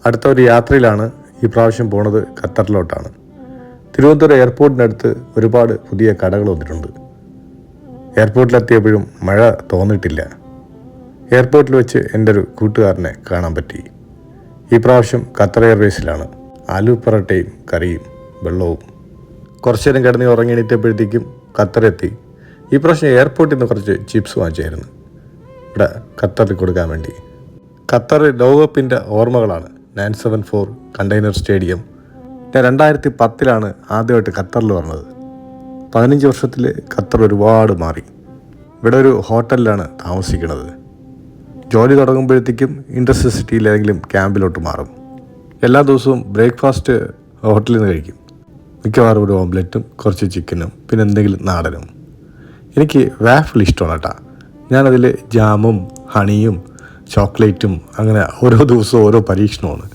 അടുത്ത ഒരു യാത്രയിലാണ് ഈ പ്രാവശ്യം പോണത് ഖത്തറിലോട്ടാണ്. തിരുവനന്തപുരം എയർപോർട്ടിനടുത്ത് ഒരുപാട് പുതിയ കടകൾ വന്നിട്ടുണ്ട്. എയർപോർട്ടിലെത്തിയപ്പോഴും മഴ തോന്നിയിട്ടില്ല. എയർപോർട്ടിൽ വെച്ച് എൻ്റെ ഒരു കൂട്ടുകാരനെ കാണാൻ പറ്റി. ഈ പ്രാവശ്യം ഖത്തർ എയർവേസിലാണ്. ആലു പൊറോട്ടയും കറിയും വെള്ളവും. കുറച്ചു നേരം കിടന്ന് ഉറങ്ങി എണീറ്റപ്പോഴത്തേക്കും ഖത്തറെത്തി. ഈ പ്രാവശ്യം എയർപോർട്ടിൽ നിന്ന് കുറച്ച് ചിപ്സ് വാങ്ങിച്ചായിരുന്നു ഇവിടെ ഖത്തറിൽ കൊടുക്കാൻ വേണ്ടി. ഖത്തർ ലോകകപ്പിൻ്റെ ഓർമ്മകളാണ് 974 കണ്ടെയ്നർ സ്റ്റേഡിയം. ഞാൻ 2010 ആദ്യമായിട്ട് ഖത്തറിൽ വന്നത്. 15 വർഷത്തിൽ ഖത്തർ ഒരുപാട് മാറി. ഇവിടെ ഒരു ഹോട്ടലിലാണ് താമസിക്കുന്നത്. ജോലി തുടങ്ങുമ്പോഴത്തേക്കും ഇൻഡസ്ട്രി സിറ്റിയിൽ ഏതെങ്കിലും ക്യാമ്പിലോട്ട് മാറും. എല്ലാ ദിവസവും ബ്രേക്ക്ഫാസ്റ്റ് ഹോട്ടലിൽ നിന്ന് കഴിക്കും. മിക്കവാറും ഒരു ഓംലെറ്റും കുറച്ച് ചിക്കനും പിന്നെ എന്തെങ്കിലും നാടനും. എനിക്ക് വാഫിൾ ഇഷ്ടമാണ് കേട്ടോ. ഞാനതിൽ ജാമും ഹണിയും ചോക്ലേറ്റും അങ്ങനെ ഓരോ ദിവസവും ഓരോ പരീക്ഷണമാണ്.